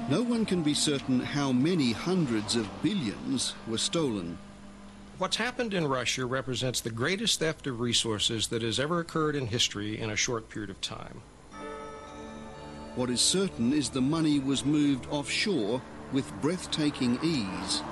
No one can be certain how many hundreds of billions were stolen. What's happened in Russia represents the greatest theft of resources that has ever occurred in history in a short period of time. What is certain is the money was moved offshore with breathtaking ease.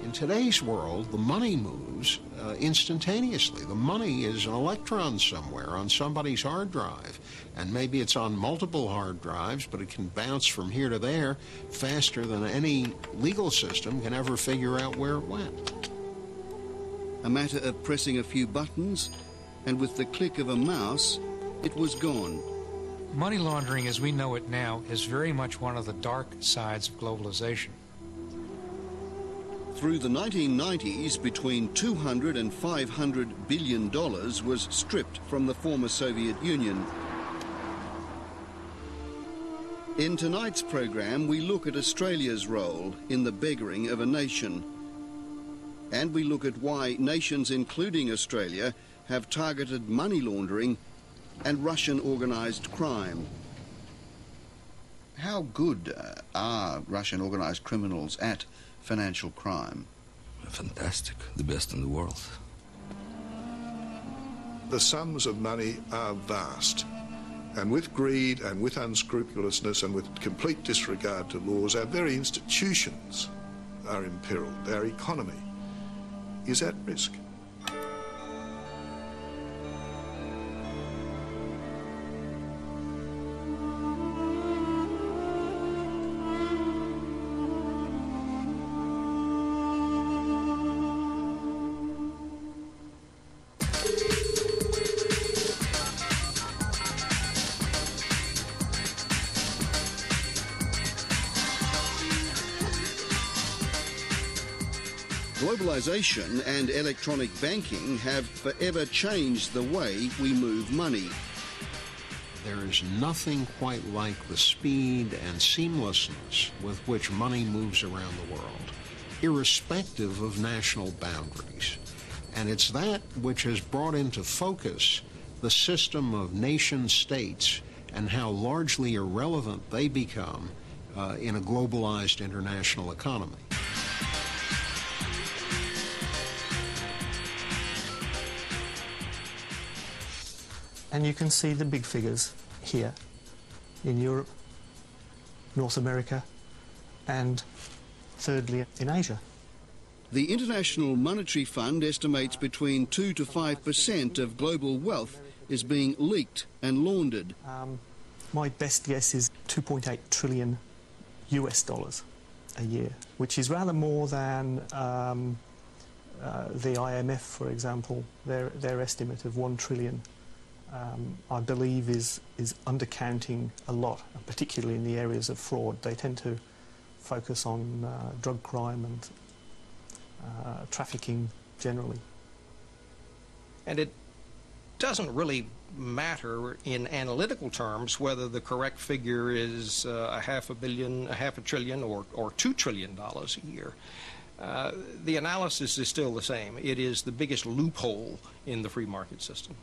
In today's world, the money moves instantaneously. The money is an electron somewhere on somebody's hard drive, and maybe it's on multiple hard drives, but it can bounce from here to there faster than any legal system can ever figure out where it went. A matter of pressing a few buttons, and with the click of a mouse, it was gone. Money laundering as we know it now is very much one of the dark sides of globalization. Through the 1990s, between $200 and $500 billion was stripped from the former Soviet Union. In tonight's program, we look at Australia's role in the beggaring of a nation. And we look at why nations, including Australia, have targeted money laundering and Russian organised crime. How good are Russian organised criminals at financial crime? Fantastic, the best in the world. The sums of money are vast, and with greed and with unscrupulousness and with complete disregard to laws, our very institutions are imperilled. Our economy is at risk. Globalization and electronic banking have forever changed the way we move money. There is nothing quite like the speed and seamlessness with which money moves around the world, irrespective of national boundaries. And it's that which has brought into focus the system of nation-states and how largely irrelevant they become in a globalized international economy. And you can see the big figures here in Europe, North America, and thirdly in Asia. The International Monetary Fund estimates between 2 to 5% of global wealth is being leaked and laundered. My best guess is 2.8 trillion US dollars a year, which is rather more than the IMF, for example. Their estimate of 1 trillion I believe is undercounting a lot, particularly in the areas of fraud. They tend to focus on drug crime and trafficking generally. And it doesn't really matter in analytical terms whether the correct figure is half a trillion, or $2 trillion a year. The analysis is still the same. It is the biggest loophole in the free market system.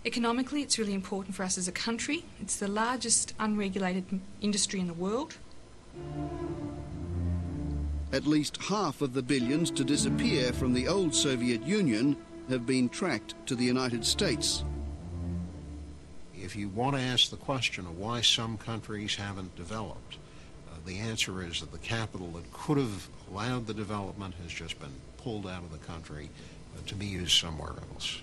Economically, it's really important for us as a country. It's the largest unregulated industry in the world. At least half of the billions to disappear from the old Soviet Union have been tracked to the United States. If you want to ask the question of why some countries haven't developed, the answer is that the capital that could have allowed the development has just been pulled out of the country to be used somewhere else.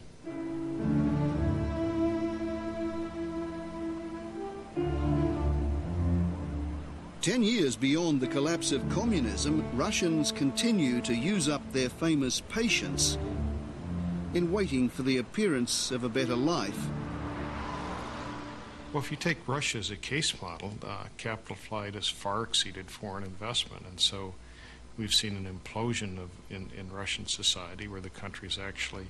10 years beyond the collapse of communism, Russians continue to use up their famous patience in waiting for the appearance of a better life. Well, if you take Russia as a case model, capital flight has far exceeded foreign investment, and so we've seen an implosion in Russian society, where the country is actually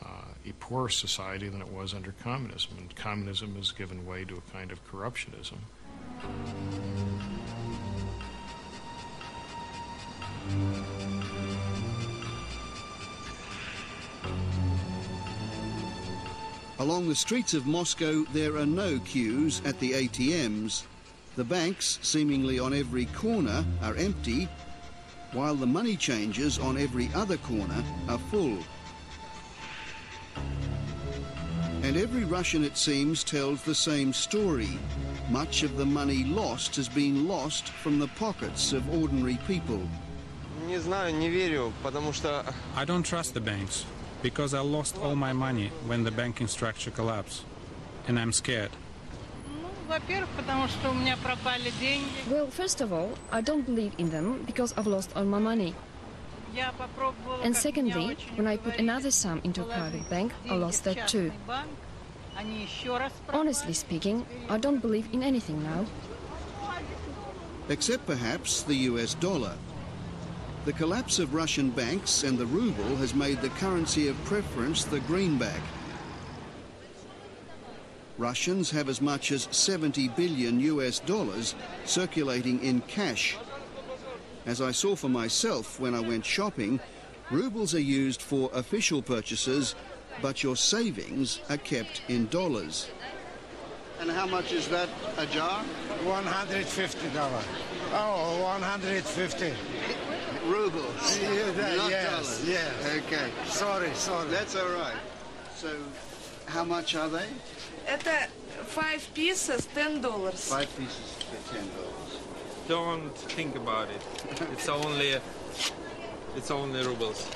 a poorer society than it was under communism, and communism has given way to a kind of corruptionism. Along the streets of Moscow, there are no queues at the ATMs. The banks, seemingly on every corner, are empty, while the money changers on every other corner are full. And every Russian, it seems, tells the same story. Much of the money lost has been lost from the pockets of ordinary people. I don't trust the banks, because I lost all my money when the banking structure collapsed, and I'm scared. Well, first of all, I don't believe in them because I've lost all my money. And secondly, when I put another sum into a private bank, I lost that too. Honestly speaking, I don't believe in anything now. Except perhaps the US dollar. The collapse of Russian banks and the ruble has made the currency of preference the greenback. Russians have as much as 70 billion US dollars circulating in cash. As I saw for myself when I went shopping, rubles are used for official purchases, but your savings are kept in dollars. And how much is that a jar? $150. Oh, 150. Rubles, not dollars. Yes. Okay. Sorry. That's all right. So, how much are they? Это 5 pieces, $10. 5 pieces for $10. Don't think about it. It's only rubles.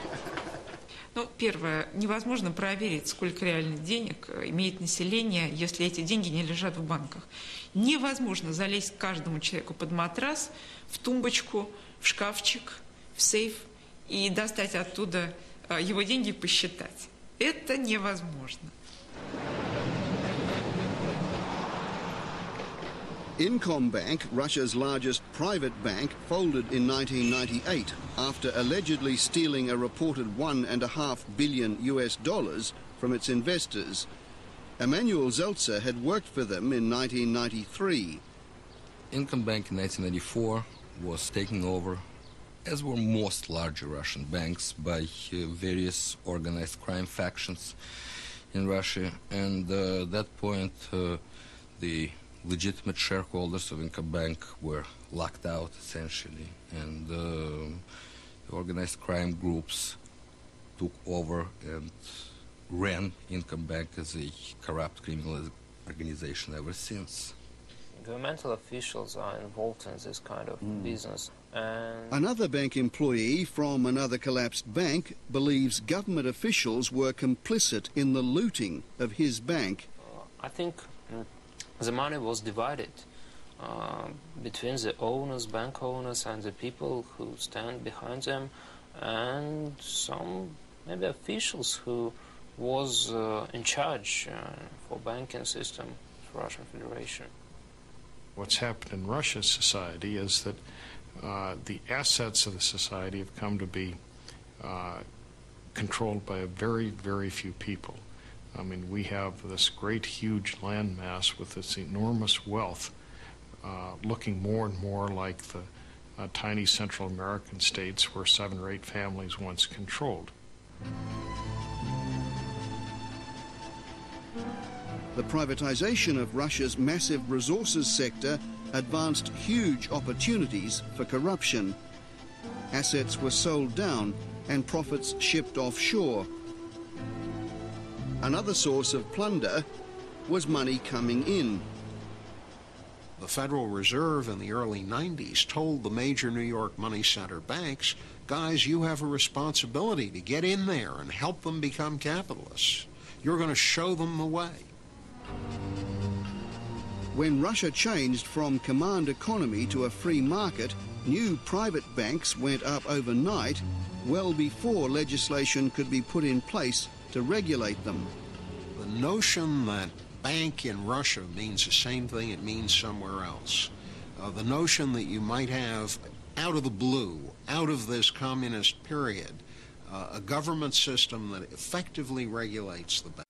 Ну, первое, невозможно проверить, сколько реально денег имеет население, если эти деньги не лежат в банках. Невозможно залезть каждому человеку под матрас, в тумбочку, в шкафчик, в сейф и достать оттуда его деньги и посчитать. Это невозможно. Incombank, Russia's largest private bank, folded in 1998 after allegedly stealing a reported $1.5 billion US dollars from its investors. Emanuel Zeltzer had worked for them in 1993. Incombank in 1994 was taken over, as were most larger Russian banks, by various organized crime factions in Russia. And at that point, the legitimate shareholders of Incombank were locked out, essentially, and organized crime groups took over and ran Incombank as a corrupt criminal organization ever since. Governmental officials are involved in this kind of business. And another bank employee from another collapsed bank believes government officials were complicit in the looting of his bank. I think the money was divided between the owners, bank owners, and the people who stand behind them, and some maybe officials who was in charge for banking system of Russian Federation. What's happened in Russia's society is that the assets of the society have come to be controlled by a very, very few people. I mean, we have this great, huge landmass with this enormous wealth looking more and more like the tiny Central American states where 7 or 8 families once controlled. The privatization of Russia's massive resources sector advanced huge opportunities for corruption. Assets were sold down and profits shipped offshore. Another source of plunder was money coming in. The Federal Reserve in the early 90s told the major New York money center banks, guys, you have a responsibility to get in there and help them become capitalists. You're going to show them the way. When Russia changed from command economy to a free market, new private banks went up overnight, well before legislation could be put in place to regulate them. The notion that bank in Russia means the same thing it means somewhere else. The notion that you might have, out of the blue, out of this communist period, a government system that effectively regulates the bank.